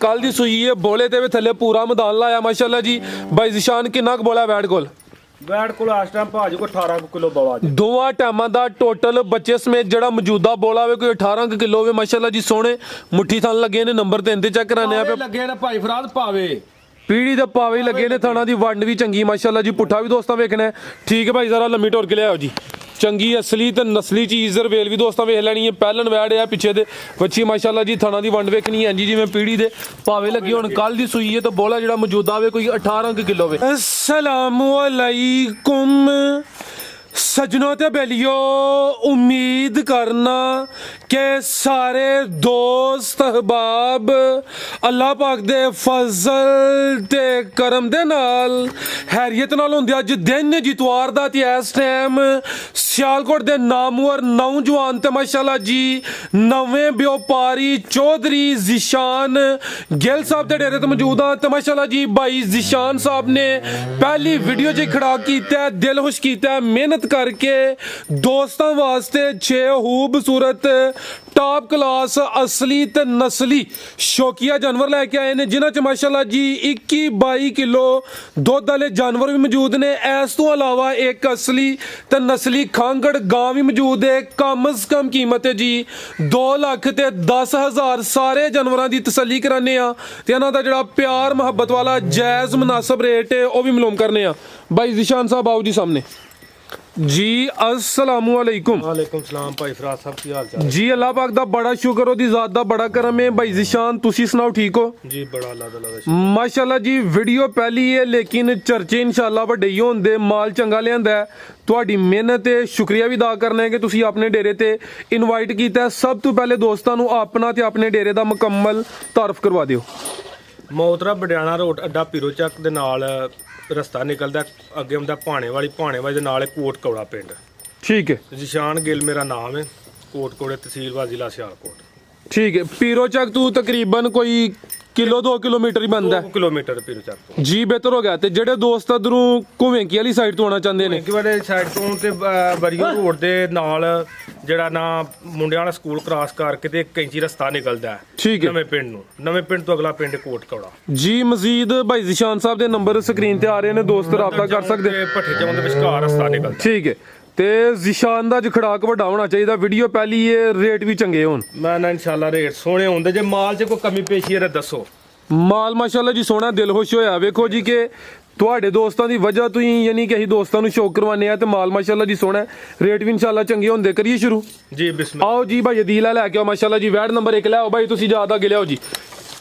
कल दी सूई है बोले ते थले पूरा मैदान लाया माशाल्लाह जी। भाई जिशान किन्ना क बोला वैट कोल? वैट कोल इस टाइम भाजी को 18 किलो बोला जी। दोवां टाइमां दा टोटल बच्चे समेत जेड़ा मौजूदा बोला वे कोई 18 किलो वे माशाल्लाह जी। सोने मुट्ठी थन लगे ने नंबर 3 ते चेक कराने आ पे लगे ने भाई फराद पावे पीढ़ी दे पावे ही लगे ने। थाना दी वंड भी चंगी माशाल्लाह जी। पुट्ठा भी दोस्तां वेखना है ठीक है भाई। जरा लम्मी टोर के ले आओ जी। चंगी असली ते नस्ली चीज़ रवेल भी दोस्तां वेख लैनी है। पहलन वैड है पिछे दे बच्ची माशाल्लाह जी। थाना दी वंड वेखनी है जी जिवें पीढ़ी दे पावे लगी हुण कल दी सूई है तो बोला जेड़ा मौजूदा वे कोई 18 किलो वे। अस्सलामु अलैकुम सजनों ते बेलियो, उम्मीद करना के सारे दोस्त अहबाब अल्लाह पाक दे फजल ते करम दे नाल हैरियत नाल होंदे। अज दिन जितवार दा ते इस टाइम सियालकोट दे नामवर नौजवान ते माशाल्लाह जी नवें व्यापारी चौधरी जिशान गिल साहब दे डेरे ते मौजूद हां ते माशाल्लाह जी भाई जिशान साहब ने पहली वीडियो च खड़ा कीता, दिल खुश कीता, मेहनत करके दोस्तों वास्ते 6 खूबसूरत टॉप क्लास असली ते नस्ली शौकिया जानवर लेके आए ने जिन्हां च माशाल्लाह जी 21-22 किलो दुध वाले जानवर भी मौजूद ने। इस तो अलावा एक असली ते नस्ली खांगड़ गां भी मौजूद है। कम अज कम कीमत है जी 2,10,000। सारे जानवरों की तसल्ली कराने आ ते इन्हां दा जिहड़ा प्यार मुहब्बत वाला जायज़ मुनासिब रेट है वह भी मालूम करने आ। भाई जिशान साहब आओ जी सामने जी। अस्सलामु अलैकुम। वालेकुम सलाम भाई फराद साहब की हाल चाल जी। अल्लाह पाक दा बड़ा शुक्र ओदी ज़ात दा बड़ा करम है। भाई जिशान तुसी सुनाओ ठीक हो जी? बड़ा अल्लाह दा शुक्र माशाल्लाह जी। वीडियो पहली है लेकिन चर्चे इंशाल्लाह वड्डे ही होंदे। माल चंगा लियांदा है, तुहाडी मेहनत है, शुक्रिया भी अदा करना है कि तुसी अपने डेरे ते इनवाइट कीता। सब तो पहले दोस्तां नूं अपना ते अपने डेरे दा मुकम्मल तारफ करवा दिओ। ਮੌਤਰਾ ਬਡਿਆਣਾ ਰੋਡ ਅੱਡਾ ਪੀਰੋ ਚੱਕ ਦੇ ਨਾਲ ਰਸਤਾ ਨਿਕਲਦਾ ਅੱਗੇ ਹੁੰਦਾ ਭਾਣੇ ਵਾਲੀ ਦੇ ਨਾਲ ਕੋਟ ਕੌੜਾ ਪਿੰਡ। ठीक है जिशान गिल मेरा नाम है, कोट कोड़े तहसील व जिला सियालकोट। ठीक है। पीरो चक तू तकरीबन कोई किलो 2 किलोमीटर ही बनता 2 किलोमीटर पीरो ਚੱਕ जी। बेहतर हो गया ते ਜਿਹੜੇ ਦੋਸਤ ਅਧਰੋਂ ਘੁਵੇਂਕੀ ਵਾਲੀ ਸਾਈਡ ਤੋਂ ਆਉਣਾ ਚਾਹੁੰਦੇ ਨੇ ਕਿ ਵਾਲੇ ਸਾਈਡ ਤੋਂ ਤੇ ਬਰੀਓ ਰੋਡ ਦੇ ਨਾਲ ਜਿਹੜਾ ਨਾ ਮੁੰਡਿਆਂ ਵਾਲਾ ਸਕੂਲ ਕ੍ਰਾਸ ਕਰਕੇ ਤੇ ਕੈਂਚੀ ਰਸਤਾ ਨਿਕਲਦਾ ਠੀਕ ਹੈ ਨਵੇਂ ਪਿੰਡ ਨੂੰ। ਨਵੇਂ ਪਿੰਡ ਤੋਂ ਅਗਲਾ ਪਿੰਡ ਕੋਟ ਕੌੜਾ ਜੀ। ਮਜ਼ੀਦ ਭਾਈ ਜਿਸ਼ਾਨ ਸਾਹਿਬ ਦੇ ਨੰਬਰ ਸਕਰੀਨ ਤੇ ਆ ਰਹੇ ਨੇ, ਦੋਸਤ ਰਾਬਤਾ ਕਰ ਸਕਦੇ। ਭੱਠੇ ਚੌਂਕ ਦੇ ਵਿਚਕਾਰ ਰਸਤਾ ਨਿਕਲਦਾ ਠੀਕ ਹੈ। ਤੇ ਜਿਸ਼ਾਨ ਦਾ ਖੜਾਕ ਵੱਡਾ ਹੋਣਾ ਚਾਹੀਦਾ। ਵੀਡੀਓ ਪਹਿਲੀ ਇਹ ਰੇਟ ਵੀ ਚੰਗੇ ਹੋਣ। ਮੈਂ ਨਾ ਇਨਸ਼ਾਅੱਲਾ ਰੇਟ ਸੋਹਣੇ ਹੁੰਦੇ। ਜੇ ਮਾਲ 'ਚ ਕੋਈ ਕਮੀ ਪੇਸ਼ੀ ਹੈ ਤਾਂ ਦੱਸੋ। ਮਾਲ ਮਾਸ਼ਾਅੱਲਾ ਜੀ ਸੋਹਣਾ, ਦਿਲ ਖੁਸ਼ ਹੋਇਆ। ਵੇਖੋ ਜੀ ਕਿ ਤੁਹਾਡੇ ਦੋਸਤਾਂ ਦੀ ਵਜ੍ਹਾ ਤੋਂ ਹੀ ਯਾਨੀ ਕਿ ਅਸੀਂ ਦੋਸਤਾਂ ਨੂੰ ਸ਼ੌਕ ਕਰਵਾਉਂਦੇ ਆ ਤੇ ਮਾਲ ਮਾਸ਼ਾਅੱਲਾ ਜੀ ਸੋਹਣਾ, ਰੇਟ ਵੀ ਇਨਸ਼ਾਅੱਲਾ ਚੰਗੇ ਹੁੰਦੇ। ਕਰੀਏ ਸ਼ੁਰੂ ਜੀ ਬਿਸਮਿਲ੍ਲਾ। ਆਓ ਜੀ ਭਾਈ ਅਦੀਲਾ ਲੈ ਕੇ ਆਓ ਮਾਸ਼ਾਅੱਲਾ ਜੀ। ਵੈਡ ਨੰਬਰ 1 ਲੈ ਆਓ ਭਾਈ, ਤੁਸੀਂ ਜ਼ਿਆਦਾ ਅੱਗੇ ਲਿਆਓ ਜੀ।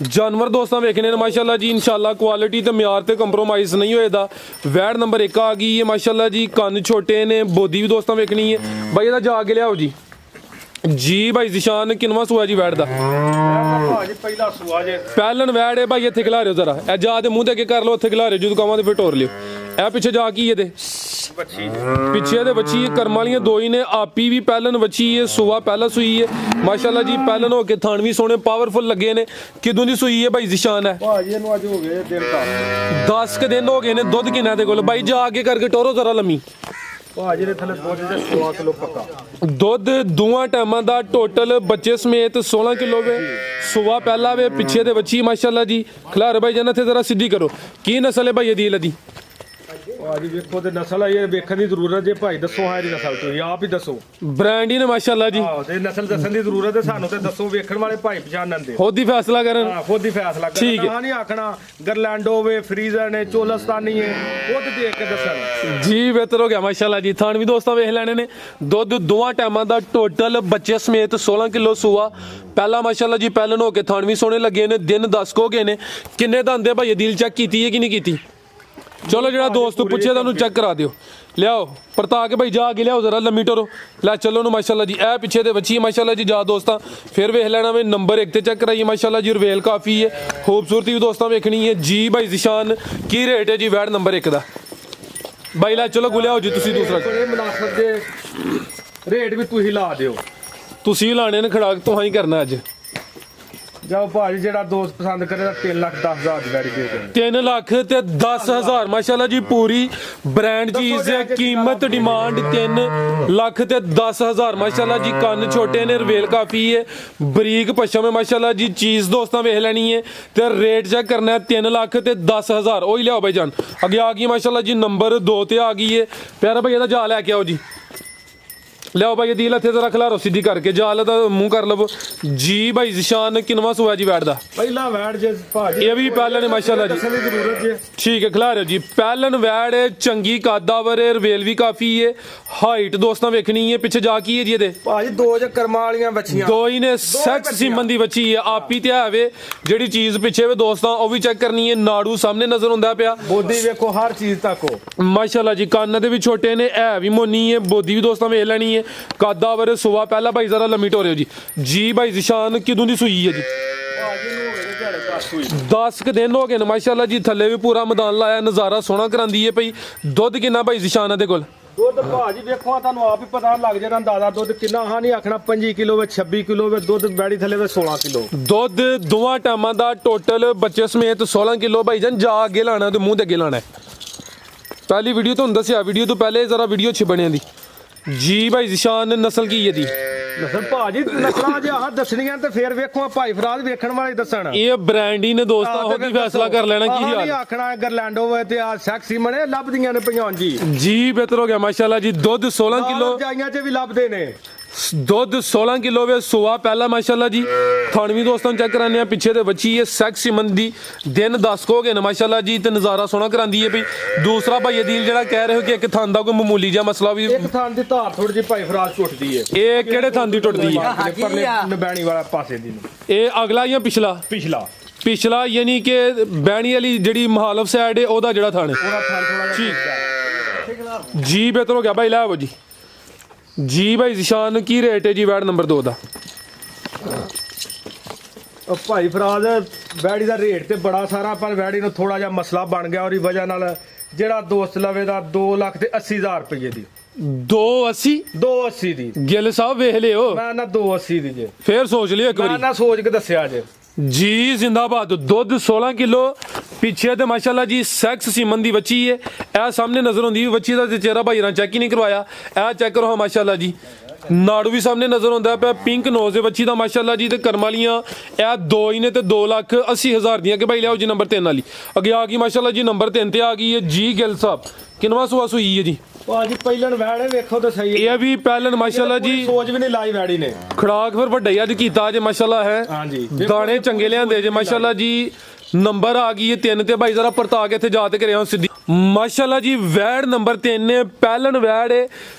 जानवर दोस्तों वेखने ने माशाल्लाह जी इंशाल्लाह क्वालिटी तो म्यार ते कंप्रोमाइज़ नहीं होएगा। वैड नंबर 1 आ गई है माशाल्लाह जी। कन्न छोटे ने, बोदी भी दोस्तों वेखनी है भाई। ਇਹਦਾ ਜਾ ਕੇ ਲਿਆਓ ਜੀ। जी भाई जिशान किनवा सूआ जी वैड दा? ਪਹਿਲਾ ਸੂਆ ਜੇ ਪਹਿਲਨ ਵੈਡ ਹੈ ਭਾਈ। ਇੱਥੇ ਖਿਲਾ ਰਿਓ ਜ਼ਰਾ, ਇਹ ਜਾ ਦੇ ਮੂੰਹ ਤੇ ਅੱਗੇ ਕਰ ਲਓ, ਇੱਥੇ ਖਿਲਾ ਰਿਓ ਜਦੋਂ ਕਵਾਂ ਤੇ ਫਿਰ ਟੋਰ ਲਿਓ। ਇਹ ਪਿੱਛੇ ਜਾ ਕੀ ਇਹਦੇ ਬੱਚੀ ਪਿੱਛੇ ਦੇ ਬੱਚੀ ਕਰਮ ਵਾਲੀਆਂ ਦੋ ਹੀ ਨੇ। ਆਪੀ ਵੀ ਪਹਿਲਨ ਬੱਚੀ ਹੈ, ਸੂਆ ਪਹਿਲਾ ਸੂਈ ਹੈ ਮਾਸ਼ਾਅੱਲਾ ਜੀ। ਪਹਿਲਨ ਹੋ ਕੇ ਥਣ ਵੀ ਸੋਹਣੇ ਪਾਵਰਫੁਲ ਲੱਗੇ ਨੇ। ਕਿਦੋਂ ਦੀ ਸੂਈ ਹੈ ਭਾਈ ਜਿਸ਼ਾਨ? ਹੈ ਭਾਜੀ ਇਹਨੂੰ ਅੱਜ ਹੋ ਗਏ ਦਿਨ 10 ਕੁ ਦਿਨ ਹੋ ਗਏ ਨੇ। ਦੁੱਧ ਕਿੰਨਾ ਦੇ ਕੋਲ ਭਾਈ? ਜਾ ਕੇ ਕਰਕੇ ਟੋਰੋ ਜ਼ਰਾ ਲੰਮੀ। ਭਾਜੀ ਦੇ ਥੱਲੇ ਦੁੱਧ ਦੇ 16 ਕਿਲੋ ਪੱਕਾ ਦੁੱਧ ਦੋਵਾਂ ਟਾਈਮਾਂ ਦਾ ਟੋਟਲ ਬੱਚੇ ਸਮੇਤ 16 ਕਿਲੋ ਵੇ। ਸੂਆ ਪਹਿਲਾ ਵੇ, ਪਿੱਛੇ ਦੇ ਬੱਚੀ ਮਾਸ਼ਾਅੱਲਾ ਜੀ। ਖਿਲਾਰ ਭਾਈ ਜਨ ਇੱਥੇ ਜ਼ਰਾ ਸਿੱਧੀ ਕਰੋ। ਕੀ ਨਸਲ ਹੈ ਭਾਈ ਅਦੀਲ ਦੀ? ਭਾਜੀ ਵੇਖੋ ਤੇ ਨਸਲ ਆ, ਇਹ ਵੇਖਣ ਦੀ ਜ਼ਰੂਰਤ ਜੇ ਭਾਈ ਦੱਸੋ ਹਾਂ ਇਹਦੀ ਨਸਲ ਤੁਸੀਂ ਆਪ ਹੀ ਦੱਸੋ। ਬ੍ਰਾਂਡ ਹੀ ਨੇ ਮਾਸ਼ਾਅੱਲਾ ਜੀ। ਆਹੋ ਤੇ ਨਸਲ ਦੱਸਣ ਦੀ ਜ਼ਰੂਰਤ ਹੈ ਸਾਨੂੰ ਤੇ ਦੱਸੋ, ਵੇਖਣ ਵਾਲੇ ਭਾਈ ਪਛਾਣਨ ਦੇ ਖੁਦ ਹੀ ਫੈਸਲਾ ਕਰਨ। ਹਾਂ ਖੁਦ ਹੀ ਫੈਸਲਾ ਠੀਕ ਹੈ। ਕਰਨਾ ਨਹੀਂ ਆਖਣਾ ਗਰਲੈਂਡੋ ਹੋਵੇ, ਫਰੀਜ਼ਰ ਨੇ, ਚੋਲਸਤਾਨੀ ਹੈ, ਖੁਦ ਦੇਖ ਕੇ ਦੱਸਣ ਜੀ। ਬਿਹਤਰ ਹੋ ਗਿਆ ਮਾਸ਼ਾਅੱਲਾ ਜੀ। ਥਾਣ ਵੀ ਦੋਸਤਾਂ ਵੇਖ ਲੈਣੇ ਨੇ। ਦੁੱਧ ਦੋਵਾਂ ਟਾਈਮਾਂ ਦਾ ਟੋਟਲ ਬੱਚੇ ਸਮੇਤ 16 ਕਿਲੋ ਸੂਆ ਪਹਿਲਾ ਮਾਸ਼ਾਅੱਲਾ ਜੀ। ਪਹਿਲਨ ਹੋ ਕੇ ਥਾਣ ਵੀ ਸੋਹਣੇ ਲੱਗੇ ਨੇ। ਦਿਨ 10 ਹੋ ਗਏ ਨੇ। ਕਿੰਨੇ ਦੰਦੇ ਭਾਈ ਅਦੀਲ ਚੈੱਕ ਕੀਤੀ ਹੈ ਕਿ ਨਹੀਂ ਕੀਤੀ? ਚਲੋ ਜਿਹੜਾ ਦੋਸਤ ਪੁੱਛੇ ਤੁਹਾਨੂੰ ਚੈੱਕ ਕਰਾ ਦਿਓ। ਲਿਆਓ ਪਰਤਾ ਕੇ ਭਾਈ ਜਾ ਕੇ ਲਿਆਓ ਜ਼ਰਾ ਲੰਮੀ ਟੋਰੋ ਲੈ ਚੱਲੋ ਨੂੰ ਮਾਸ਼ਾਅੱਲਾ ਜੀ। ਇਹ ਪਿੱਛੇ ਦੇ ਬੱਚੀ ਮਾਸ਼ਾਅੱਲਾ ਜੀ। ਜਾ ਦੋਸਤਾਂ ਫਿਰ ਵੇਖ ਲੈਣਾ ਵੇ ਨੰਬਰ 1 ਤੇ ਚੈੱਕ ਕਰਾਈਏ ਮਾਸ਼ਾਅੱਲਾ ਜੀ। ਰਵੇਲ ਕਾਫੀ ਹੈ, ਖੂਬਸੂਰਤੀ ਵੀ ਦੋਸਤਾਂ ਵੇਖਣੀ ਹੈ ਜੀ। ਭਾਈ ਜਿਸ਼ਾਨ ਕੀ ਰੇਟ ਹੈ ਜੀ ਵੈਡ ਨੰਬਰ 1 ਦਾ? ਭਾਈ ਲੈ ਚਲੋ ਗੁਲਿਆਓ ਜੀ ਤੁਸੀਂ ਦੂਸਰਾ। ਬੜੇ ਮੁਨਾਸਬ ਦੇ ਰੇਟ ਵੀ ਤੁਸੀਂ ਲਾ ਦਿਓ। ਤੁਸੀਂ ਲਾਣੇ ਨੇ ਖੜਾਕ ਤੋਂ ਹੀ ਕਰਨਾ ਅੱਜ। ਜਾਓ ਭਾਜੀ ਜਿਹੜਾ ਦੋਸਤ ਪਸੰਦ ਕਰੇ ਤਾਂ 3,10,000 ਦੀ ਵੈੜੀ ਦੇ ਦੇ 3 ਲੱਖ ਤੇ 10,000 ਮਾਸ਼ਾਅੱਲਾ ਜੀ ਪੂਰੀ ਬ੍ਰਾਂਡ ਚੀਜ਼ ਹੈ ਕੀਮਤ ਡਿਮਾਂਡ 3 ਲੱਖ ਤੇ 10,000 ਮਾਸ਼ਾਅੱਲਾ ਜੀ ਕੰਨ ਛੋਟੇ ਨੇ ਰਵੇਲ ਕਾਫੀ ਹੈ ਬਰੀਕ ਪਸ਼ਮ ਹੈ ਮਾਸ਼ਾਅੱਲਾ ਜੀ ਚੀਜ਼ ਦੋਸਤਾਂ ਵੇਖ ਲੈਣੀ ਹੈ ਤੇ ਰੇਟ ਚੈੱਕ ਕਰਨਾ ਹੈ 3 ਲੱਖ ਤੇ 10,000 ਉਹੀ ਲਿਆਓ ਭਾਈ ਜਾਨ ਅੱਗੇ ਆ ਗਈ ਮਾਸ਼ਾਅੱਲਾ ਜੀ ਨੰਬਰ 2 ਤੇ ਆ ਗਈ ਹੈ ਪਿਆਰਾ ਭਾਈ ਇਹਦਾ ਜਾ ਲੈ ਕੇ ਆਓ ਜੀ ਲਿਆਓ ਭਾਈ ਦਿਲ ਇੱਥੇ ਜ਼ਰਾ ਖਲਾਰੋ ਸਿੱਧੀ ਕਰਕੇ ਜਾਲ ਦਾ ਮੂੰਹ ਕਰ ਲਵੋ ਜੀ ਭਾਈ ਜ਼ਿਸ਼ਾਨ ਕਿਨਵਾ ਸੋਇਆ ਜੀ ਵੈੜ ਦਾ ਪਹਿਲਾ ਵੈੜ ਜੇ ਭਾਜੀ ਇਹ ਵੀ ਪਹਿਲਾਂ ਨੇ ਮਾਸ਼ਾਅੱਲਾ ਜੀ ਦੱਸਣ ਦੀ ਜ਼ਰੂਰਤ ਜੇ ਠੀਕ ਹੈ ਖਿਲਾਰਿਓ ਜੀ ਪਹਿਲਨ ਵੈੜ ਹੈ ਚੰਗੀ ਕਾਦਾਵਰ ਹੈ ਰਵੇਲ ਵੀ ਕਾਫੀ ਹੈ ਹਾਈਟ ਦੋਸਤਾਂ ਵੇਖਣੀ ਹੈ ਪਿੱਛੇ ਜਾ ਕੀ ਹੈ ਜੀ ਇਹਦੇ ਭਾਜੀ ਦੋ ਜੇ ਕਰਮਾਂ ਵਾਲੀਆਂ ਬੱਚੀਆਂ ਦੋ ਹੀ ਨੇ ਸੈਕਸ ਸੀਮਨ ਦੀ ਬੱਚੀ ਹੈ ਆਪੀ ਤੇ ਆਵੇ ਜਿਹੜੀ ਚੀਜ਼ ਪਿੱਛੇ ਵੇ ਦੋਸਤਾਂ ਉਹ ਵੀ ਚੈੱਕ ਕਰਨੀ ਹੈ ਨਾੜੂ ਸਾਹਮਣੇ ਨਜ਼ਰ ਹੁੰਦਾ ਪਿਆ ਬੋਦੀ ਵੇਖੋ ਹਰ ਚੀਜ਼ ਤੱਕ ਉਹ ਮਾਸ਼ਾਅੱਲਾ ਜੀ ਕੰਨ ਦੇ ਵੀ ਛੋਟੇ ਨੇ ਐ ਵੀ ਮੋਨੀ ਹੈ ਬੋਦੀ ਵੀ ਦੋਸਤਾਂ ਵੇਖ ਲੈਣੀ ਹੈ ਕਾਦਾਵਰ ਸੁਆ ਪਹਿਲਾ ਭਾਈ ਜ਼ਰਾ ਲੰਮੀ ਟੋਰਿਓ ਜੀ ਭਾਈ ਜ਼ਿਸ਼ਾਨ ਕਿਦੋਂ ਦੀ ਸੂਈ ਹੈ ਜੀ 10 ਕੁ ਦਿਨ ਹੋ ਗਏ ਨੇ ਮਾਸ਼ਾਅੱਲਾ ਜੀ ਥੱਲੇ ਵੀ ਪੂਰਾ ਮੈਦਾਨ ਲਾਇਆ ਨਜ਼ਾਰਾ ਸੋਹਣਾ ਕਰਾਂਦੀ ਹੈ ਭਾਈ ਦੁੱਧ ਕਿੰਨਾ ਭਾਈ ਜ਼ਿਸ਼ਾਨ ਦੇ ਕੋਲ ਦੁੱਧ ਭਾਜੀ ਵੇਖੋ ਤੁਹਾਨੂੰ ਆਪ ਹੀ ਪਤਾ ਲੱਗ ਜਾਣਾ ਅੰਦਾਜ਼ਾ ਦੁੱਧ ਕਿੰਨਾ ਹਾਂ ਨਹੀਂ ਆਖਣਾ 25 ਕਿਲੋ ਵਿੱਚ 26 ਕਿਲੋ ਵਿੱਚ ਦੁੱਧ ਬੈੜੀ ਥੱਲੇ ਵਿੱਚ 16 ਕਿਲੋ ਦੁੱਧ ਦੋਵਾਂ ਟਾਈਮਾਂ ਦਾ ਟੋਟਲ ਬੱਚੇ ਸਮੇਤ 16 ਕਿਲੋ ਭਾਈ ਜਾਨ ਜਾ ਅੱਗੇ ਲਾਣਾ ਤੇ ਮੂੰਹ ਤੇ ਅੱਗੇ ਲਾਣਾ ਪਹਿਲੀ ਵੀਡੀਓ ਤੁਹਾਨੂੰ ਦੱਸਿਆ ਵੀਡੀਓ ਤੋਂ ਪਹਿਲੇ ਜ਼ਰਾ ਵੀਡੀਓ ਅੱਛੀ ਬਣਿਆ ਦੀ ਜੀ ਭਾਈ ਜ਼ਿਸ਼ਾਨ ਨਸਲ ਕੀ ਹੈ ਦੀ ਨਸਲ ਭਾਜੀ ਨਸਲਾਂ ਜੇ ਆਹ ਦੱਸਣੀਆਂ ਤੇ ਫੇਰ ਵੇਖੋ ਭਾਈ ਫਰਾਦ ਵੇਖਣ ਵਾਲੇ ਦੱਸਣ ਇਹ ਬ੍ਰਾਂਡ ਹੀ ਨੇ ਦੋਸਤਾਂ ਉਹ ਵੀ ਫੈਸਲਾ ਕਰ ਲੈਣਾ ਕੀ ਨਹੀਂ ਹਾਲ ਆਖਣਾ ਗਰਲੈਂਡੋ ਹੋਵੇ ਤੇ ਆ ਸੈਕਸੀ ਮਣੇ ਲੱਭਦੀਆਂ ਨੇ ਪਈਆਂ ਜੀ ਜੀ ਬਿਹਤਰ ਹੋ ਗਿਆ ਮਾਸ਼ਾਅੱਲਾ ਜੀ ਦੁੱਧ 16 ਕਿਲੋ ਜਾਈਆਂ 'ਚ ਵੀ ਲੱਭਦੇ ਨੇ ਦੁੱਧ 16 ਕਿਲੋ ਵੇ ਸੋਆ ਪਹਿਲਾ ਮਾਸ਼ਾਅੱਲਾ ਜੀ ਥਣਵੀਂ ਦੋਸਤਾਂ ਚੈੱਕ ਕਰਾਨੇ ਆ ਪਿੱਛੇ ਤੇ ਬੱਚੀ ਹੈ ਸੈਕਸ ਸਿਮਨ ਦੀ ਦਿਨ 10 ਕੋ ਗਏ ਨੇ ਮਾਸ਼ਾਅੱਲਾ ਜੀ ਤੇ ਨਜ਼ਾਰਾ ਸੋਹਣਾ ਕਰਾਂਦੀ ਹੈ ਬਈ ਦੂਸਰਾ ਭਾਈ ਅਦੀਲ ਜਿਹੜਾ ਕਹਿ ਰਹੇ ਹੋ ਕਿ ਇੱਕ ਥਾਂ ਦਾ ਕੋਈ ਮਾਮੂਲੀ ਜਿਹਾ ਮਸਲਾ ਵੀ ਇੱਕ ਥਾਂ ਦੀ ਧਾਰ ਥੋੜੀ ਜਿਹੀ ਭਾਈ ਫਰਾਦ ਟੁੱਟਦੀ ਹੈ ਇਹ ਕਿਹੜੇ ਥਾਂ ਦੀ ਟੁੱਟਦੀ ਹੈ ਪਰਲੇ ਨਬੈਣੀ ਵਾਲਾ ਪਾਸੇ ਦੀ ਨੂੰ। ਇਹ ਅਗਲਾ ਜਾਂ ਪਿਛਲਾ ਪਿਛਲਾ ਯਾਨੀ ਕਿ ਬੈਣੀ ਵਾਲੀ ਜਿਹੜੀ ਮਹਾਲਫ ਸਾਈਡ ਹੈ ਉਹਦਾ ਜਿਹੜਾ ਥਾਂ ਹੈ ਉਹਦਾ ਥਾਂ ਥੋੜਾ ਜਿਹਾ ਜੀ ਬਿਹਤਰ ਹੋ ਗਿਆ ਭਾਈ ਲੈ ਆਵੋ ਜੀ ਭਾਈ ਜ਼ਿਸ਼ਾਨ ਕੀ ਰੇਟ ਹੈ ਜੀ ਵੈਡ ਨੰਬਰ 2 ਦਾ ਉਹ ਭਾਈ ਫਰਾਦ ਵੈੜੀ ਦਾ ਰੇਟ ਤੇ ਬੜਾ ਸਾਰਾ ਪਰ ਵੈੜੀ ਨੂੰ ਥੋੜਾ ਜਿਹਾ ਮਸਲਾ ਬਣ ਗਿਆ ਉਹਦੀ ਵਜ੍ਹਾ ਨਾਲ ਜਿਹੜਾ ਦੋਸਤ ਲਵੇ ਦਾ 2 ਲੱਖ ਤੇ 80,000 ਰੁਪਏ ਦੀ 280 280 ਦੀ ਗਿੱਲ ਸਾਹਿਬ ਵੇਖ ਲਿਓ ਮੈਂ ਨਾ 280 ਦੀ ਜੇ ਫੇਰ ਸੋਚ ਲਿਓ ਇੱਕ ਮੈਂ ਵਾਰੀ ਨਾ ਸੋਚ ਕੇ ਦੱਸਿਆ ਜੇ ਜੀ ਜ਼ਿੰਦਾਬਾਦ ਦੁੱਧ 16 ਕਿਲੋ ਪਿੱਛੇ ਤੇ ਮਾਸ਼ਾਅੱਲਾ ਜੀ ਸੈਕਸ ਸੀਮਨ ਦੀ ਬੱਚੀ ਹੈ ਇਹ ਸਾਹਮਣੇ ਨਜ਼ਰ ਹੁੰਦੀ ਬੱਚੀ ਦਾ ਤੇ ਚਿਹਰਾ ਭਾਈ ਰਾਂ ਚੈੱਕ ਹੀ ਨਹੀਂ ਕਰਵਾਇਆ ਇਹ ਚੈੱਕ ਕਰੋ ਮਾਸ਼ਾਅੱਲਾ ਜੀ ਨਾੜੂ ਵੀ ਸਾਹਮਣੇ ਨਜ਼ਰ ਹੁੰਦਾ ਪਿਆ ਪਿੰਕ ਨੋਜ਼ ਦੇ ਬੱਚੀ ਦਾ ਮਾਸ਼ਾਅੱਲਾ ਜੀ ਤੇ ਕਰਮ ਵਾਲੀਆਂ ਇਹ ਦੋ ਹੀ ਨੇ ਤੇ 2,80,000 ਦੀਆਂ ਕਿ ਭਾਈ ਲਿਆਓ ਜੀ ਨੰਬਰ 3 ਵਾਲੀ ਅੱਗੇ ਆ ਗਈ ਮਾਸ਼ਾਅੱਲਾ ਜੀ ਨੰਬਰ 3 ਤੇ ਆ ਗਈ ਹੈ ਜੀ ਗਿੱਲ ਸਾਹਿਬ ਕਿੰਨਵਾ ਸੂਆ ਸੂਈ ਹੈ ਜੀ ਭਾਜੀ ਪਹਿਲਣ ਵੈੜੇ ਵੇਖੋ ਤਾਂ ਸਹੀ ਇਹ ਵੀ ਪਹਿਲਣ ਮਾਸ਼ਾਅੱਲਾ ਜੀ ਸੋਚ ਵੀ ਨਹੀਂ ਲਾਈ ਵੈੜੀ ਨੇ ਖੜਾਕ ਫਿਰ ਵੱਡਾ ਹੀ ਅੱਜ ਕੀਤਾ ਜੇ ਮਾਸ਼ਾਅੱਲਾ ਹੈ ਹਾਂਜੀ ਦਾਣੇ ਚੰਗੇ ਲਿਆਂਦੇ ਜੇ ਮਾਸ਼ਾਅੱਲਾ ਜੀ ਨੰਬਰ ਆ ਗਈ ਹੈ 3 ਤੇ ਭਾਈ ਜ਼ਰਾ ਪਰਤਾ ਕੇ ਇੱਥੇ ਜਾ ਤੇ ਕਰਿਆ ਸਿੱਧੀ ਮਾਸ਼ਾਅੱਲਾ ਜੀ ਵੈੜ ਨੰਬਰ 3 ਨੇ ਪਹਿਲਣ ਵੈੜ ਹੈ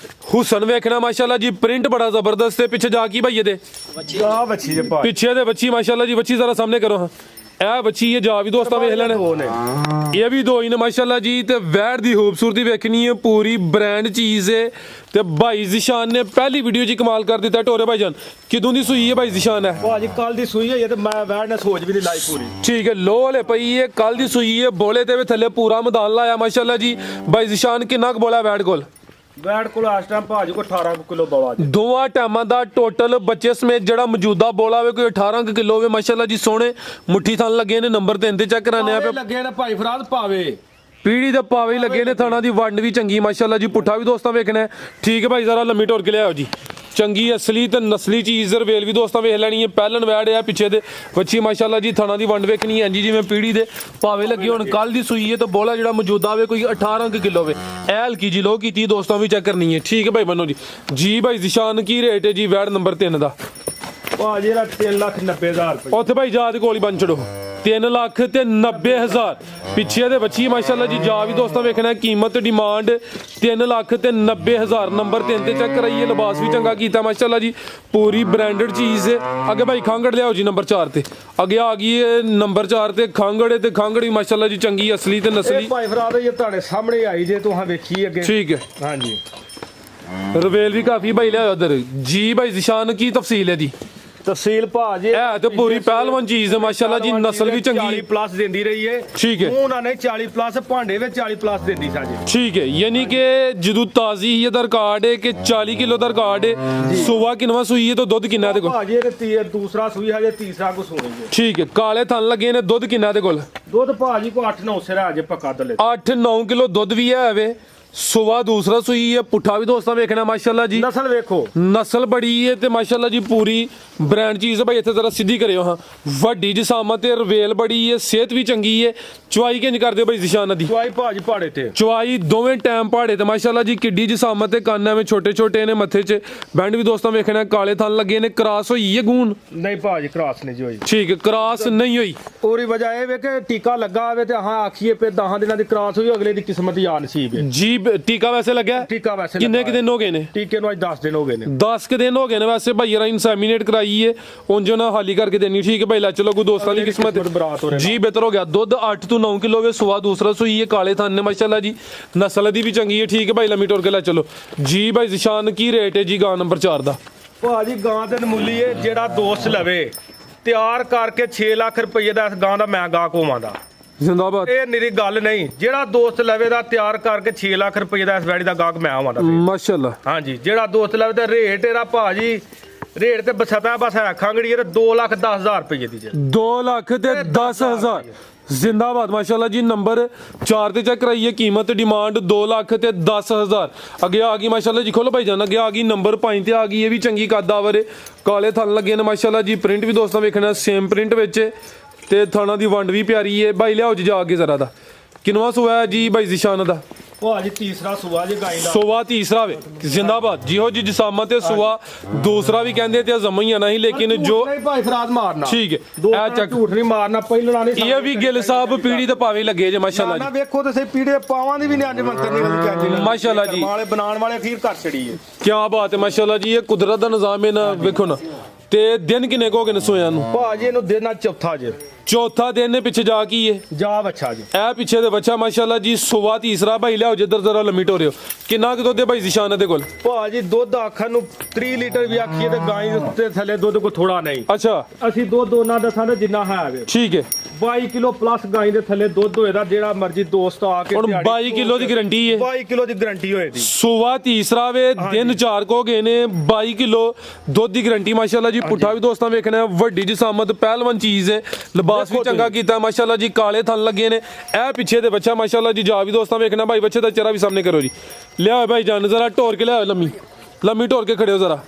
ਹੁਸਨ ਵੇਖਣਾ ਮਾਸ਼ਾਅੱਲਾ ਜੀ ਪ੍ਰਿੰਟ ਬੜਾ ਜ਼ਬਰਦਸਤ ਹੈ ਪਿੱਛੇ ਜਾ ਕੀ ਭਾਈ ਇਹਦੇ ਆ ਬੱਚੀ ਜੇ ਭਾਜੀ ਪਿੱਛੇ ਦੇ ਬੱਚੀ ਮਾਸ਼ਾਅੱਲਾ ਜੀ ਬੱਚੀ ਜ਼ਰਾ ਸਾਹਮਣੇ ਕਰੋ ਹਾਂ ਇਹ ਬੱਚੀ ਇਹ ਜਾ ਵੀ ਦੋਸਤਾਂ ਵੇਖ ਲੈਣ ਇਹ ਵੀ ਦੋ ਹੀ ਨੇ ਮਾਸ਼ਾਅੱਲਾ ਜੀ ਤੇ ਵੈੜ ਦੀ ਖੂਬਸੂਰਤੀ ਵੇਖਣੀ ਹੈ ਪੂਰੀ ਬ੍ਰਾਂਡ ਚੀਜ਼ ਹੈ ਤੇ ਭਾਈ ਜ਼ਿਸ਼ਾਨ ਨੇ ਪਹਿਲੀ ਵੀਡੀਓ 'ਚ ਕਮਾਲ ਕਰ ਦਿੱਤਾ ਟੋਰੇ ਭਾਈਜਾਨ ਕਿਦੋਂ ਦੀ ਸੂਈ ਹੈ ਭਾਈ ਜ਼ਿਸ਼ਾਨ ਹੈ ਭਾਜੀ ਕੱਲ ਦੀ ਸੂਈ ਹੈ ਤੇ ਮੈਂ ਵੈੜ ਨੇ ਸੋਚ ਵੀ ਨਹੀਂ ਲਾਈ ਪੂਰੀ ਠੀਕ ਹੈ ਲੋਹ ਵਾਲੇ ਪਈ ਹੈ ਕੱਲ ਦੀ ਸੂਈ ਹੈ ਬੋਲੇ ਤੇ ਵੀ ਥੱਲੇ ਪੂਰਾ ਮੈਦਾਨ ਲਾਇਆ ਮਾਸ਼ਾਅੱਲਾ ਜੀ ਭਾਈ ਜ਼ਿਸ਼ਾਨ ਕਿੰਨਾ ਕੁ ਬੋਲਾ ਵੈੜ ਕੋਲ ਵੈੜ ਕੋਲ ਇਸ ਟਾਈਮ ਭਾਜੀ ਕੋ 18 ਕਿਲੋ ਬੋਲਾ ਜੀ ਦੋਵਾਂ ਟਾਈਮਾਂ ਦਾ ਟੋਟਲ ਬੱਚੇ ਸਮੇਤ ਜਿਹੜਾ ਮੌਜੂਦਾ ਬੋਲਾ ਹੋਵੇ ਕੋਈ 18 ਕਿਲੋ ਹੋਵੇ ਮਾਸ਼ਾਅੱਲਾ ਜੀ ਸੋਹਣੇ ਮੁੱਠੀ ਥਣ ਲੱਗੇ ਨੇ ਨੰਬਰ 3 ਤੇ ਚੈੱਕ ਕਰਾਣੇ ਆ ਲੱਗੇ ਨੇ ਭਾਈ ਫਰਾਦ ਪਾਵੇ ਪੀੜੀ ਦੇ ਪਾਵੇ ਹੀ ਲੱਗੇ ਨੇ ਥਾਣਾ ਦੀ ਵੰਡ ਵੀ ਚੰਗੀ ਮਾਸ਼ਾਅੱਲਾ ਜੀ ਪੁੱਠਾ ਵੀ ਦੋਸਤਾਂ ਵੇਖਣਾ ਠੀਕ ਹੈ ਭਾਈ ਜ਼ਰਾ ਲੰਮੀ ਟੋਰ ਕੇ ਲਿਆਓ ਜੀ ਚੰਗੀ ਅਸਲੀ ਤੇ ਨਸਲੀ ਚੀਜ਼ ਰਵੇਲ ਵੀ ਦੋਸਤਾਂ ਵੇਖ ਲੈਣੀ ਹੈ ਪਹਿਲਣ ਵੈੜ ਆ ਪਿੱਛੇ ਦੇ ਬੱਚੀ ਮਾਸ਼ਾਅੱਲਾ ਜੀ ਥਾਣਾ ਦੀ ਵੰਡ ਵੇਖਣੀ ਹੈ ਜੀ ਜਿਵੇਂ ਪੀੜੀ ਦੇ ਪਾਵੇ ਲੱਗੇ ਹੁਣ ਕੱਲ ਦੀ ਸੂਈ ਹੈ ਤਾਂ ਬੋਲਾ ਜਿਹੜਾ ਮੌਜੂਦਾ ਹੋਵੇ ਕੋਈ 18 ਕਿਲੋ ਹੋਵੇ ਇਹ ਹਲਕੀ ਜੀ ਲੋ ਕੀਤੀ ਦੋਸਤਾਂ ਵੀ ਚੈੱਕ ਕਰਨੀ ਹੈ ਠੀਕ ਹੈ ਭਾਈ ਬੰਨੋ ਜੀ ਭਾਈ ਜ਼ਿਸ਼ਾਨ ਕੀ ਰੇਟ ਹੈ ਜੀ ਵੈੜ ਨੰਬਰ 3 ਦਾ ਭਾਜੀ ਇਹਦਾ 3,90,000 ਰੁਪਏ ਉੱਥੇ ਭਾਈ ਜਾ ਦੇ ਕੋਲ ਹੀ ਬਣ ਛੜੋ 3,90,000 ਪਿੱਛੇ ਦੇ ਬੱਚੀ ਮਾਸ਼ਾਅੱਲਾ ਜੀ ਜਾ ਵੀ ਦੋਸਤਾਂ ਵੇਖਣਾ ਕੀਮਤ ਡਿਮਾਂਡ 3,90,000 ਨੰਬਰ 3 ਤੇ ਚੈੱਕ ਕਰਾਈਏ ਲਿਬਾਸ ਵੀ ਚੰਗਾ ਕੀਤਾ ਮਾਸ਼ਾਅੱਲਾ ਜੀ ਪੂਰੀ ਬ੍ਰਾਂਡਡ ਚੀਜ਼ ਹੈ ਅੱਗੇ ਭਾਈ ਖਾਂਗੜ ਲਿਆਓ ਜੀ ਨੰਬਰ 4 ਤੇ ਅੱਗੇ ਆ ਗਈ ਹੈ ਨੰਬਰ 4 ਤੇ ਖਾਂਗੜ ਤੇ ਖਾਂਗੜ ਵੀ ਮਾਸ਼ਾਅੱਲਾ ਜੀ ਚੰਗੀ ਅਸਲੀ ਤੇ ਨਸਲੀ ਭਾਈ ਫਰਾਦ ਇਹ ਤੁਹਾਡੇ ਸਾਹਮਣੇ ਆਈ ਜੇ ਤੁਸੀਂ ਵੇਖੀ ਅੱਗੇ ਠੀਕ ਹੈ ਹਾਂਜੀ ਰਵੇਲ ਵੀ ਕਾਫੀ ਭਾਈ ਲਿਆਓ ਉਧਰ ਜੀ ਭਾਈ ਜ਼ਿਸ਼ਾਨ ਕੀ ਤਫਸੀਲ ਹੈ ਜੀ ਤਹਿਸੀਲ ਭਾਜੀ ਇਹ ਤੇ ਪੂਰੀ ਪਹਿਲਵਾਨ ਚੀਜ਼ ਹੈ ਮਾਸ਼ਾਅੱਲਾ ਜੀ, ਨਸਲ ਵੀ 40 ਚੰਗੀ। ਪਲੱਸ ਦਿੰਦੀ ਰਹੀ ਏ। ਠੀਕ ਹੈ। ਉਹਨਾਂ ਨੇ 40 ਪਲੱਸ, ਭਾਂਡੇ ਵਿੱਚ 40 ਪਲੱਸ ਦਿੰਦੀ ਸਾਜੀ। ਠੀਕ ਹੈ, ਯਾਨੀ ਕਿ ਜਦੋਂ ਤਾਜ਼ੀ ਹੀ ਦਾ ਰਿਕਾਰਡ ਹੈ ਕਿ 40 ਕਿਲੋ ਦਾ ਰਿਕਾਰਡ ਹੈ। ਸੁਬਾ ਕਿੰਨਾ ਸੂਈ ਹੈ ਤੇ ਦੁੱਧ ਕਿੰਨਾ ਦੇ ਕੋਲ? ਭਾਜੀ ਇਹ ਦੂਸਰਾ ਸੂਈ ਹਜੇ ਤੀਸਰਾ ਕੋ ਸੂਈ ਹੈ। ਠੀਕ ਹੈ, ਕਾਲੇ ਥਣ ਲੱਗੇ ਨੇ, ਦੁੱਧ ਕਿੰਨਾ ਦੇ ਕੋਲ? ਦੁੱਧ ਭਾਜੀ ਕੋ 8-9 ਸਿਰਾ ਅਜੇ ਪੱਕਾ ਦਲੇ। 8-9 ਕਿਲੋ ਦੁੱਧ ਵੀ ਹੈ ਵੇ। ਸੁਬਾ ਦੂਸਰਾ ਸੂਈ ਹੈ, ਪੁੱਠਾ ਵੀ ਦੋਸਤਾਂ ਵੇਖਣਾ ਮਾਸ਼ਾਅੱਲਾ ਜੀ, ਨਸਲ ਵੇਖੋ, ਨਸਲ ਬੜੀ ਹੈ ਤੇ ਮਾਸ਼ਾਅੱਲਾ ਜੀ ਪੂਰੀ ਬ੍ਰਾਂਡ ਚੀਜ਼ ਹੈ। ਭਾਈ ਇੱਥੇ ਜ਼ਰਾ ਸਿੱਧੀ ਕਰਿਓ, ਹਾਂ ਵੱਡੀ ਜਿਸਾਮਤ ਤੇ ਰਵੇਲ ਬੜੀ ਹੈ, ਸਿਹਤ ਵੀ ਚੰਗੀ ਹੈ। ਚੁਆਈ ਕਿੰਜ ਕਰਦੇ ਭਾਈ ਜ਼ਿਸ਼ਾਨ ਦੀ? ਚੁਆਈ ਭਾਜੀ ਪਹਾੜੇ ਤੇ ਚੁਆਈ ਦੋਵੇਂ ਟਾਈਮ ਪਹਾੜੇ ਤੇ ਮਾਸ਼ਾਅੱਲਾ ਜੀ, ਕਿੱਡੀ ਜਿਸਾਮਤ ਤੇ ਕੰਨ ਐਵੇਂ ਛੋਟੇ ਛੋਟੇ ਨੇ, ਮੱਥੇ 'ਚ ਬੈਂਡ ਵੀ ਦੋਸਤਾਂ ਵੇਖਣਾ, ਕਾਲੇ ਥਣ ਲੱਗੇ ਨੇ। ਕਰਾਸ ਹੋਈ ਹੈ ਗੂਨ? ਨਹੀਂ ਭਾਜੀ ਕਰਾਸ ਨਹੀਂ ਜੀ ਹੋਈ। ਠੀਕ ਹੈ, ਕਰਾਸ ਨਹੀਂ ਹੋਈ। ਉਹਦੀ ਵਜ੍ਹਾ ਇਹ ਵੇ ਕਿ ਟੀਕਾ ਲੱਗਾ ਹੋਵੇ ਤੇ ਹਾਂ ਆਖੀਏ ਪੇ 10 ਦਿਨਾਂ ਦੀ ਕਰਾਸ ਹੋਈ, ਅਗਲੇ ਦੀ ਕਿਸਮਤ ਯਾ ਨਸੀਬ ਹੈ ਜੀ। ਟੀਕਾ ਵੈਸੇ ਲੱਗਿਆ ਟੀਕਾ ਵੈਸੇ ਕਿੰਨੇ ਲੱਗਾ ਕੁ ਦਿਨ ਹੋ ਗਏ ਨੇ? ਟੀਕੇ ਨੂੰ ਅੱਜ 10 ਦਿਨ ਹੋ ਗਏ ਨੇ। 10 ਕੁ ਦਿਨ ਹੋ ਗਏ ਨੇ ਵੈਸੇ ਭਾਈ ਰਾਂ ਇਨਸੈਮੀਨੇਟ ਕਰਾਈ ਏ, ਉਂਝ ਨਾ ਹਾਲੀ ਕਰਕੇ ਦੇਣੀ। ਠੀਕ ਹੈ ਭਾਈ, ਲੈ ਚਲੋ ਕੋਈ ਦੋਸਤਾਂ ਦੀ ਕਿਸਮਤ ਬਰਾਤ ਹੋ ਰਹੀ ਜੀ ਬਿਹਤਰ ਹੋ ਗਿਆ। ਦੁੱਧ 8 ਤੋਂ 9 ਕਿਲੋ ਵੇ। ਸੁਆ ਦੂਸਰਾ ਸੂਈ ਹੈ, ਕਾਲੇ ਥਣ ਨੇ ਮਾਸ਼ਾਅੱਲਾ ਜੀ, ਨਸਲ ਦੀ ਵੀ ਚੰਗੀ ਹੈ। ਠੀਕ ਹੈ ਭਾਈ, ਲੰਮੀ ਟੁਰ ਕੇ ਲੈ ਚਲੋ ਜੀ। ਭਾਈ ਜ਼ਿਸ਼ਾਨ ਕੀ ਰੇਟ ਹੈ ਜੀ ਗਾਂ ਨੰਬਰ 4 ਦਾ? ਭਾਜੀ ਗਾਂ ਤੇ ਨਮੂਲੀ ਏ, ਜਿਹੜਾ ਦੋਸਤ ਲਵੇ ਤਿਆਰ ਕਰਕੇ 6 ਲੱਖ ਰੁਪਏ ਦਾ ਇਸ ਗਾਂ ਦਾ ਮੈਂ ਗਾਹਕ ਹੋਵਾਂਦਾ। ਜ਼ਿੰਦਾਬਾਦ। ਇਹ ਨਿਰੀ ਗੱਲ ਨਹੀਂ, ਜਿਹੜਾ ਦੋਸਤ ਲਵੇ ਦਾ ਤਿਆਰ ਕਰਕੇ 6 ਲੱਖ ਰੁਪਏ ਦਾ ਇਸ ਵੈੜੀ ਦਾ ਗਾਹਕ ਮੈਂ ਹੋਵਾਂਦਾ। ਮਾਸ਼ਾਅੱਲਾ ਹਾਂਜੀ, ਜਿਹੜਾ ਦੋਸਤ ਲਵੇ ਤੇ ਰੇਟ ਇਹਦਾ ਭਾਜੀ ਰੇਟ ਤੇ ਬਸਤਾ ਬਸ ਹੈ ਖਾਂਗੜੀ ਇਹ 2,10,000 ਰੁਪਏ ਦੀ ਜੇ। 2 ਲੱਖ ਤੇ 10,000। ਜ਼ਿੰਦਾਬਾਦ ਮਾਸ਼ਾਅੱਲਾ ਜੀ। ਨੰਬਰ 4 ਤੇ ਚੈੱਕ ਕਰਾਈਏ, ਕੀਮਤ ਡਿਮਾਂਡ 2 ਲੱਖ ਤੇ 10,000। ਅੱਗੇ ਆ ਗਈ ਮਾਸ਼ਾਅੱਲਾ ਜੀ, ਖੋਲੋ ਭਾਈ ਜਾਨ, ਅੱਗੇ ਆ ਗਈ ਨੰਬਰ 5 ਤੇ ਆ ਗਈ। ਇਹ ਵੀ ਚੰਗੀ ਕੱਦਾਵਰ ਹੈ, ਕਾਲੇ ਥਣ ਲੱਗੇ ਨੇ ਮਾਸ਼ਾਅੱਲਾ ਜੀ। ਪ੍ਰਿੰਟ ਵੀ ਦੋਸਤਾਂ ਵੇਖਣਾ ਸੇਮ ਪ੍ਰਿੰਟ ਵਿੱਚ ਤੇ ਥਾਣਾ ਦੀ ਵੰਡ ਵੀ ਪਿਆਰੀ ਹੈ। ਭਾਈ ਲਿਆਓ ਜੀ ਜਾ ਕੇ ਜ਼ਰਾ ਦਾ ਕਿਨਵਾ ਸੁਆ ਹੈ ਜੀ ਭਾਈ ਜ਼ਿਸ਼ਾਨ ਦਾ? ਭਾਜੀ ਤੀਸਰਾ ਸੂਆ ਜੇ ਗਾਈ ਦਾ। ਸੁਆ ਤੀਸਰਾ ਵੇ। ਜ਼ਿੰਦਾਬਾਦ ਜਿਹੋ ਜੀ ਜਿਸਾਮਤ ਤੇ ਸੁਆ ਦੂਸਰਾ ਵੀ ਕਹਿੰਦੇ ਤੇ ਜ਼ਮਈਆਂ ਨਹੀਂ, ਲੇਕਿਨ ਜੋ ਨਹੀਂ ਭਾਈ ਫਰਾਦ ਮਾਰਨਾ। ਠੀਕ ਹੈ, ਇਹ ਚੱਕ ਝੂਠ ਨਹੀਂ ਮਾਰਨਾ, ਪਹਿਲਣਾ ਨਹੀਂ। ਇਹ ਵੀ ਗਿੱਲ ਸਾਹਿਬ ਪੀੜੀ ਤੇ ਪਾਵੇਂ ਲੱਗੇ ਜੇ ਮਾਸ਼ਾਅੱਲਾ ਨਾ ਜੀ। ਵੇਖੋ ਤੇ ਸੇ ਪੀੜੇ ਪਾਵਾਂ ਦੀ ਵੀ ਨਹੀਂ ਅੱਜ ਮੰਤਰ ਨਿਕਲਦੀ ਚੱਜ ਨਾਲ। ਮਾਸ਼ਾਅੱਲਾ ਜੀ। ਵਾਲੇ ਬਣਾਉਣ ਵਾਲੇ ਅਖੀਰ ਘਰ ਛੜੀ ਹੈ। ਕੀ ਬਾਤ ਹੈ ਮਾਸ਼ਾਅੱਲਾ ਜੀ। ਇਹ ਕੁਦਰਤ ਦਾ ਨਿਜ਼ਾਮ ਹੈ ਨਾ, ਵੇਖੋ ਨਾ। ਤੇ ਦਿਨ ਕਿੰਨੇ ਕੋ ਗਏ ਨੇ ਸੋਇਆਂ ਨੂੰ? ਭਾਜੀ ਇਹਨੂੰ ਦੇਣਾ ਚੌਥਾ ਜੇ। ਚੌਥਾ ਦਿਨ ਨੇ ਪਿੱਛੇ ਜਾ ਕੀ ਹੈ? ਜਾ ਬੱਚਾ ਜੀ। ਇਹ ਪਿੱਛੇ ਦੇ ਬੱਚਾ ਮਾਸ਼ਾਅੱਲਾ ਜੀ। ਸੁਆ ਤੀਸਰਾ ਭਾਈ ਲਿਆਓ ਜਿੱਧਰ ਜ਼ਰਾ ਲੰਮੀ ਟੋਰਿਓ। ਕਿੰਨਾ ਕੁ ਦੁੱਧ ਹੈ ਭਾਈ ਜ਼ਿਸ਼ਾਨ ਦੇ ਕੋਲ? ਭਾਜੀ ਦੁੱਧ ਆਖਣ ਨੂੰ 30 ਲੀਟਰ ਵੀ ਆਖੀਏ ਤੇ ਗਾਈ ਦੇ ਥੱਲੇ ਦੁੱਧ ਕੋ ਥੋੜਾ ਨਹੀਂ। ਅੱਛਾ ਅਸੀਂ ਦੁੱਧ ਉਹਨਾਂ ਦਾ ਸਾਨੂੰ ਜਿੰਨਾ ਹੈ ਵੇ। ਠੀਕ ਹੈ। 22 ਕਿਲੋ ਪਲੱਸ ਗਾਈ ਦੇ ਥੱਲੇ ਦੁੱਧ ਹੋਏਦਾ, ਜਿਹੜਾ ਮਰਜੀ ਦੋਸਤ ਆ ਕੇ ਹੁਣ 22 ਕਿਲੋ ਦੀ ਗਰੰਟੀ ਹੈ। 22 ਕਿਲੋ ਦੀ ਗਰੰਟੀ ਹੋਏਦੀ। ਸੁਆ ਤੀਸਰਾ ਵੇ, ਦਿਨ 4 ਕੋ ਗਏ ਨੇ, 22 ਕਿਲੋ ਦੁੱਧ ਦੀ ਗਰੰਟੀ ਮਾਸ਼ਾਅੱਲਾ ਜੀ। ਪੁੱਠਾ ਵੀ ਦੋਸਤਾਂ ਵੇਖਣਾ, ਵੱਡੀ ਜਿਸਾਮਤ ਪਹਿਲਵਾਨ ਚੀਜ਼ ਹੈ, ਲਿਬਾਸ ਵੀ ਚੰਗਾ ਕੀਤਾ ਮਾਸ਼ਾਅੱਲਾ ਜੀ। ਕਾਲੇ ਥਣ ਲੱਗੇ ਨੇ। ਇਹ ਪਿੱਛੇ ਦੇ ਬੱਚਾ ਮਾਸ਼ਾਅੱਲਾ ਜੀ। ਜਾ ਵੀ ਦੋਸਤਾਂ ਵੇਖਣਾ ਭਾਈ, ਬੱਚੇ ਦਾ ਚਿਹਰਾ ਵੀ ਸਾਹਮਣੇ ਕਰੋ ਜੀ। ਲਿਆਓ ਭਾਈ ਜਾਨ ਜ਼ਰਾ ਢੋਰ ਕੇ ਲਿਆਓ, ਲੰਮੀ ਢੋਰ ਕੇ ਖੜਿਓ ਜ਼ਰਾ,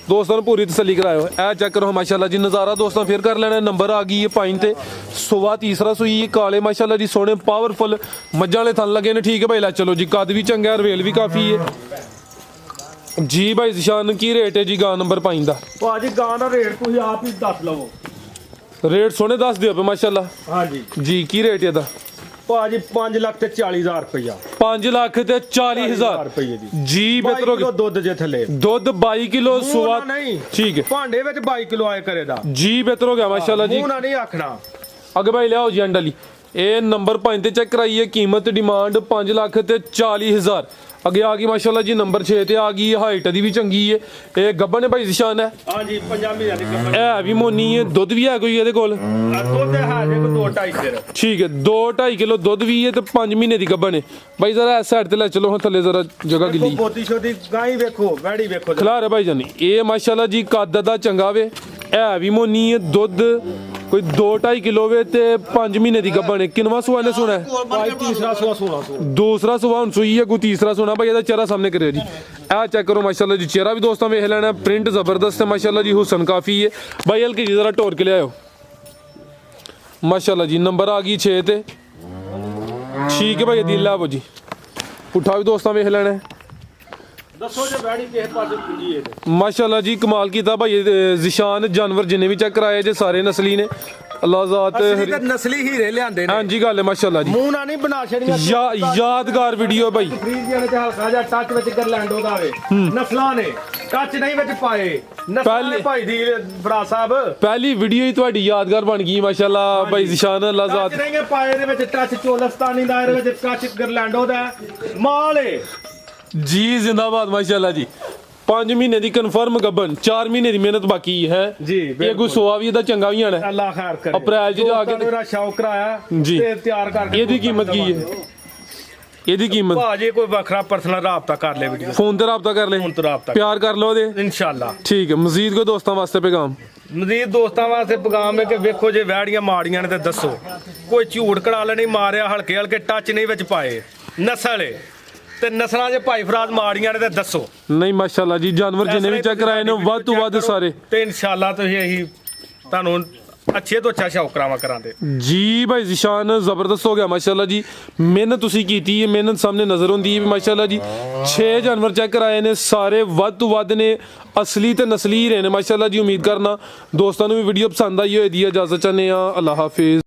ਦੋਸਤਾਂ ਨੂੰ ਪੂਰੀ ਤਸੱਲੀ ਕਰਾਇਓ। ਇਹ ਚੈੱਕ ਕਰੋ ਮਾਸ਼ਾਅੱਲਾ ਜੀ, ਨਜ਼ਾਰਾ ਦੋਸਤਾਂ ਫੇਰ ਕਰ ਲੈਣਾ। ਨੰਬਰ ਆ ਗਈ ਹੈ 5 ਤੇ। ਸੁਆ ਤੀਸਰਾ ਸੂਈ, ਕਾਲੇ ਮਾਸ਼ਾਅੱਲਾ ਜੀ, ਸੋਹਣੇ ਪਾਵਰਫੁਲ ਮੱਝਾਂ ਵਾਲੇ ਥਣ ਲੱਗੇ ਨੇ। ਠੀਕ ਹੈ ਭਾਈ, ਲੈ ਚਲੋ ਜੀ। ਕੱਦ ਵੀ ਚੰਗਾ, ਰਵੇਲ ਵੀ ਕਾਫੀ ਹੈ ਜੀ। ਭਾਈ ਜ਼ਿਸ਼ਾਨ ਕੀ ਰੇਟ ਹੈ ਜੀ ਗਾਂ ਨੰਬਰ 5 ਦਾ? ਭਾਜੀ ਗਾਂ ਦਾ ਰੇਟ ਤੁਸੀਂ ਆਪ ਹੀ ਦੱਸ ਲਵੋ। ਰੇਟ ਸੋਹਣੇ ਦੱਸ ਦਿਓ ਮਾਸ਼ਾਅੱਲਾ ਹਾਂਜੀ ਜੀ। ਕੀ ਰੇਟ ਇਹਦਾ? ਭਾਜੀ 5 ਲੱਖ ਤੇ 40,000 ਰੁਪਇਆ। 5 ਲੱਖ ਤੇ 40,000 ਰੁਪਏ ਦੀ ਜੀ। 22 ਬਿਹਤਰ ਕਿਲੋ ਦੁੱਧ ਜੇ ਥੱਲੇ। ਦੁੱਧ 22 ਕਿਲੋ ਸੁਆ। ਨਹੀਂ ਠੀਕ ਹੈ ਭਾਂਡੇ ਵਿੱਚ 22 ਕਿਲੋ ਆਏ ਕਰੇਦਾ ਜੀ। ਬਿਹਤਰ ਹੋ ਗਿਆ ਮਾਸ਼ਾਅੱਲਾ ਜੀ। ਮੂੰਹ ਨਾਲ ਨਹੀਂ ਆਖਣਾ। ਅੱਗੇ ਭਾਈ ਲਿਆਓ ਜੀ ਅੰਡਲੀ। ਇਹ ਨੰਬਰ 5 ਤੇ ਚੈੱਕ ਕਰਾਈਏ, ਕੀਮਤ ਡਿਮਾਂਡ 5 ਲੱਖ ਤੇ 40,000। ਅੱਗੇ ਆ ਗਈ ਮਾਸ਼ਾਅੱਲਾ ਜੀ ਨੰਬਰ 6 ਤੇ ਆ ਗਈ। ਹਾਈਟ ਦੀ ਵੀ ਚੰਗੀ ਹੈ। ਇਹ ਗੱਬਨ ਹੈ ਭਾਈ ਜ਼ਿਸ਼ਾਨ ਹੈ। ਹਾਂਜੀ 50 ਮਹੀਨਿਆਂ ਦੀ ਗੱਭਣ। ਇਹ ਵੀ ਮੋਨੀ ਹੈ। ਦੁੱਧ ਵੀ ਹੈ ਕੋਈ ਇਹਦੇ ਕੋਲ? ਦੁੱਧ ਹੈ ਜੇ ਕੋ 2-2.5 ਸਿਰ। ਠੀਕ ਹੈ, 2-2.5 ਕਿਲੋ ਦੁੱਧ ਵੀ ਹੈ ਤੇ 5 ਮਹੀਨੇ ਦੀ ਗੱਬਨ ਹੈ। ਭਾਈ ਜ਼ਰਾ ਇਸ ਸਾਈਡ ਤੇ ਲੈ ਚਲੋ, ਹੁਣ ਥੱਲੇ ਜ਼ਰਾ ਜਗ੍ਹਾ ਗਿੱਲੀ। ਬੋਤੀ ਛੋਟੀ ਗਾਈ ਵੇਖੋ, ਵੈੜੀ ਵੇਖੋ। ਖਿਲਾ ਰਿਹਾ ਭਾਈ ਜਾਨੀ। ਇਹ ਮਾਸ਼ਾਅੱਲਾ ਜੀ ਕੱਦ ਦਾ ਚੰਗਾ ਵੇ। ਇਹ ਵੀ ਮੋਨੀ ਹੈ। ਦੁੱਧ ਕੋਈ 2-2.5 ਕਿਲੋ ਵੇ ਤੇ 5 ਮਹੀਨੇ ਦੀ ਗੱਭਣ ਹੈ। ਕਿੰਨਵਾ ਸੁਆ ਨੇ ਸੁਣਾ? ਭਾਈ ਤੀਸਰਾ ਸੂਆ 1600। ਦੂਸਰਾ ਸੁਆ ਹੁਣ ਸੂਈ ਹੈ, ਕੋਈ ਤੀਸਰਾ ਸੁਣਾ ਭਾਈ। ਇਹਦਾ ਚਿਹਰਾ ਸਾਹਮਣੇ ਕਰਿਓ ਜੀ। ਇਹ ਚੈੱਕ ਕਰੋ ਮਾਸ਼ਾਅੱਲਾ ਜੀ। ਚਿਹਰਾ ਵੀ ਦੋਸਤਾਂ ਵੇਖ ਲੈਣਾ, ਪ੍ਰਿੰਟ ਜ਼ਬਰਦਸਤ ਹੈ ਮਾਸ਼ਾਅੱਲਾ ਜੀ। ਹੁਸਨ ਕਾਫੀ ਹੈ ਭਾਈ। ਹਲਕੀ ਜੀ ਜ਼ਰਾ ਟੋਰ ਕੇ ਲਿਆਓ ਮਾਸ਼ਾਅੱਲਾ ਜੀ। ਨੰਬਰ ਆ ਗਈ 6 ਤੇ। ਠੀਕ ਹੈ ਭਾਈ, ਦਿਲ ਲਾਵੋ ਜੀ। ਪੁੱਠਾ ਵੀ ਦੋਸਤਾਂ ਵੇਖ ਲੈਣਾ। ਦੱਸੋ ਜੇ ਵੈੜੀ ਕਿਸ ਪਾਸੇ ਪੁੱਜੀ ਹੈ? ਮਾਸ਼ਾਅੱਲਾ ਜੀ ਕਮਾਲ ਕੀਤਾ ਭਾਈ। ਜ਼ਿਸ਼ਾਨ ਜਾਨਵਰ ਜਿੰਨੇ ਵੀ ਚੈੱਕ ਕਰਾਏ ਜੇ ਸਾਰੇ ਨਸਲੀ ਨੇ। ਅੱਲਾਹ ਜ਼ਾਤ ਅਸੀਂ ਤਾਂ ਨਸਲੀ ਹੀਰੇ ਲਿਆਂਦੇ ਨੇ। ਹਾਂਜੀ ਗੱਲ ਹੈ ਮਾਸ਼ਾਅੱਲਾ ਜੀ। ਮੂੰਹ ਨਾਲ ਨਹੀਂ ਬਣਾ ਛੜੀਆਂ। ਯਾਦਗਾਰ ਵੀਡੀਓ ਭਾਈ। ਫਰੀਜ਼ੀਆਂ ਨੇ ਤੇ ਹਲਕਾ ਜਿਹਾ ਟੱਚ ਵਿੱਚ ਗਰਲੈਂਡੋ ਦਾ ਵੇ। ਨਸਲਾਂ ਨੇ ਟੱਚ ਨਹੀਂ ਵਿੱਚ ਪਾਏ। ਨਸਲਾਂ ਨੇ ਭਾਈ ਦੀ ਫਰਾ ਸਾਹਿਬ। ਪਹਿਲੀ ਵੀਡੀਓ ਹੀ ਤੁਹਾਡੀ ਯਾਦਗਾਰ ਬਣ ਗਈ ਮਾਸ਼ਾਅੱਲਾ ਭਾਈ ਜ਼ਿਸ਼ਾਨ। ਅੱਲਾਹ ਜ਼ਾਤ ਟੱਚ ਨਹੀਂ ਪਾਏ ਦੇ ਵਿੱਚ ਟੱਚ ਚੋਲਸਤਾਨੀ ਦਾ, ਇਹਦੇ ਵਿੱਚ ਟੱਚ ਗਰਲੈਂਡੋ ਦਾ ਮਾਲ ਏ ਜੀ। ਜ਼ਿੰਦਾਬਾਦ ਮਾਸ਼ਾਅੱਲਾ ਜੀ। 5 ਮਹੀਨੇ ਦੀ ਕਨਫਰਮ ਗੱਬਨ 4 ਮਹੀਨੇ ਦੀ ਮਿਹਨਤ ਬਾਕੀ ਹੈ ਜੀ, ਇਹ ਕੋਈ ਬਿਲਕੁਲ। ਸੋਆ ਵੀ ਇਹਦਾ ਚੰਗਾ ਵੀ ਆਣਾ ਅੱਲਾ ਖੈਰ ਕਰੇ। ਅਪ੍ਰੈਲ 'ਚ ਜਾ ਕੇ ਦੋਸਤਾਂ ਨੂੰ ਮੇਰਾ ਸ਼ੌਕ ਕਰਾਇਆ ਜੀ। ਤੇ ਤਿਆਰ ਕਰਕੇ ਇਹਦੀ ਕੀਮਤ ਕੀ ਹੈ? ਇਹਦੀ ਕੀਮਤ ਭਾਜੀ ਕੋਈ ਵੱਖਰਾ ਪਰਸਨਲ ਰਾਬਤਾ ਕਰ ਲੈ ਵੀਡੀਓ ਫੋਨ ਤੇ ਰਾਬਤਾ ਕਰ ਲੈ, ਫੋਨ ਤੇ ਰਾਬਤਾ ਪਿਆਰ ਕਰ ਲਓ ਉਹਦੇ। ਇਨਸ਼ਾਅੱਲਾ। ਠੀਕ ਹੈ, ਮਜ਼ੀਦ ਕੋਈ ਦੋਸਤਾਂ ਵਾਸਤੇ ਪੈਗਾਮ? ਮਜ਼ੀਦ ਦੋਸਤਾਂ ਵਾਸਤੇ ਪੈਗਾਮ ਹੈ ਕਿ ਵੇਖੋ ਜੇ ਵੈੜੀਆਂ ਮਾੜੀਆਂ ਨੇ ਤੇ ਦੱਸੋ, ਕੋਈ ਝੂਠ ਕੜਾਲ ਨਹੀਂ ਮਾਰਿਆ, ਹਲਕੇ ਹਲਕੇ ਟੱਚ ਨਹੀਂ ਵਿੱਚ ਪਾਏ, ਨਸਲ ਏ ਤੇ ਨਸਲਾਂ 'ਚ ਭਾਈ ਫਰਾਜ਼ ਮਾੜੀਆਂ ਨੇ ਤੇ ਦੱਸੋ। ਨਹੀਂ ਮਾਸ਼ਾਅੱਲਾ ਜੀ, ਜਾਨਵਰ ਜਿੰਨੇ ਵੀ ਚੈੱਕ ਕਰਾਏ ਨੇ ਵੱਧ ਤੋਂ ਵੱਧ ਸਾਰੇ ਤੇ ਇਨਸ਼ਾਅੱਲਾ ਤੁਸੀਂ ਇਹੀ ਤੁਹਾਨੂੰ ਅੱਛੇ ਤੋਂ ਅੱਛਾ ਸ਼ੌਕ ਕਰਾਵਾਂ ਕਰਾਂਦੇ ਜੀ। ਭਾਈ ਜ਼ਿਸ਼ਾਨ ਜ਼ਬਰਦਸਤ ਹੋ ਗਿਆ ਮਾਸ਼ਾਅੱਲਾ ਜੀ, ਮਿਹਨਤ ਤੁਸੀਂ ਕੀਤੀ ਹੈ, ਮਿਹਨਤ ਸਾਹਮਣੇ ਨਜ਼ਰ ਹੁੰਦੀ ਹੈ ਵੀ ਮਾਸ਼ਾਅੱਲਾ ਜੀ। 6 ਜਾਨਵਰ ਚੈੱਕ ਕਰਾਏ ਨੇ, ਸਾਰੇ ਵੱਧ ਤੋਂ ਵੱਧ ਨੇ, ਅਸਲੀ ਤੇ ਨਸਲੀ ਹੀ ਰਹੇ ਨੇ ਮਾਸ਼ਾਅੱਲਾ ਜੀ। ਉਮੀਦ ਕਰਨਾ ਦੋਸਤਾਂ ਨੂੰ ਵੀ ਵੀਡੀਓ ਪਸੰਦ ਆਈ ਹੋਏਗੀ। ਇਜਾਜ਼ਤ ਚਾਹੁੰਦੇ ਆ, ਅੱਲਾ ਹਾਫਿਜ਼।